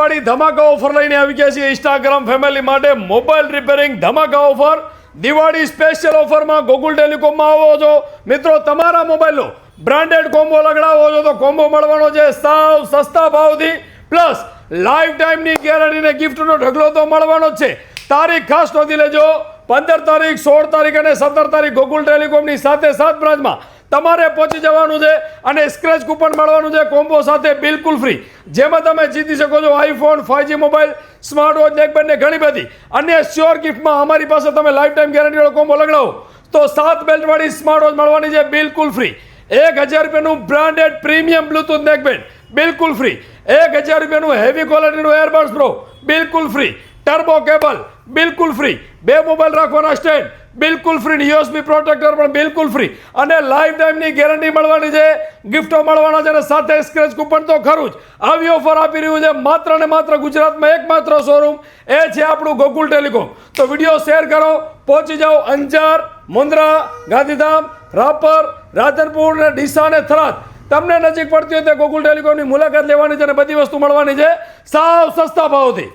Diwali ધમાકા offer લઈને આવી ગયા છીએ ઇન્સ્ટાગ્રામ ફેમિલી માટે મોબાઈલ રિપેરિંગ ધમાકા ઓફર દિવાળી સ્પેશિયલ ઓફરમાં ગોકુલ ટેલિકોમમાં આવો છો મિત્રો તમારા મોબાઈલનો બ્રાન્ડેડ કોમ્બો લગાડવો છો તો કોમ્બો મળવાનો છે સાવ સસ્તા ભાવથી પ્લસ લાઈફ ટાઈમની ગેરંટીને ગિફ્ટનો ઢગલો તો મળવાનો જ છે તારીખ ખાસ નોંધી લેજો 15 તારીખ 16 તારીખ અને 17 તારીખ ગોકુલ ટેલિકોમની સાથે બ્રાન્ચમાં તમારે પહોંચી જવાનું છે અને સ્ક્રેચ કૂપન મળવાનું છે કોમ્બો સાથે બિલકુલ ફ્રી જેમાં તમે જીતી શકો છો iPhone 5G mobile smart watch neckband ને ઘણી બધી અન્ય શ્યોર ગિફ્ટમાં અમારી પાસે તમે લાઈફ ટાઈમ ગેરંટીવાળો કોમ્બો લગાડો તો 7 બેલ્ટવાળી સ્માર્ટ વોચ મળવાની છે બિલકુલ ફ્રી 1000 રૂપિયાનું બ્રાન્ડેડ પ્રીમિયમ બ્લૂટૂથ નેકબેન્ડ બિલકુલ ફ્રી 1000 રૂપિયાનું હેવી ક્વોલિટીનું એરબડ્સ પ્રો બિલકુલ ફ્રી ટર્બો કેબલ બિલકુલ ફ્રી 2 મોબાઈલ રાખવાના સ્ટેન્ડ બિલકુલ ફ્રી USB પ્રોટેક્ટર પણ બિલકુલ ફ્રી અને લાઈફ ટાઈમની ગેરંટી મળવાની છે ગિફ્ટો મળવાના છે અને સાથે સ્ક્રેચ કૂપન તો ખરું જ આવી ઓફર આપી રહ્યું છે માત્ર ને માત્ર ગુજરાતમાં એકમાત્ર શોરૂમ એ છે આપણું ગોકુલ ટેલિકોમ તો વિડીયો શેર કરો પહોંચી જાઓ અંજાર મુન્દ્રા ગાંધીધામ રાપર રાધનપુર ને ડીસા ને થરાદ તમને નજીક પડતી હોય તો ગોકુલ ટેલિકોમની મુલાકાત લેવાની છે અને બધી વસ્તુ મળવાની છે સાવ સસ્તા ભાવથી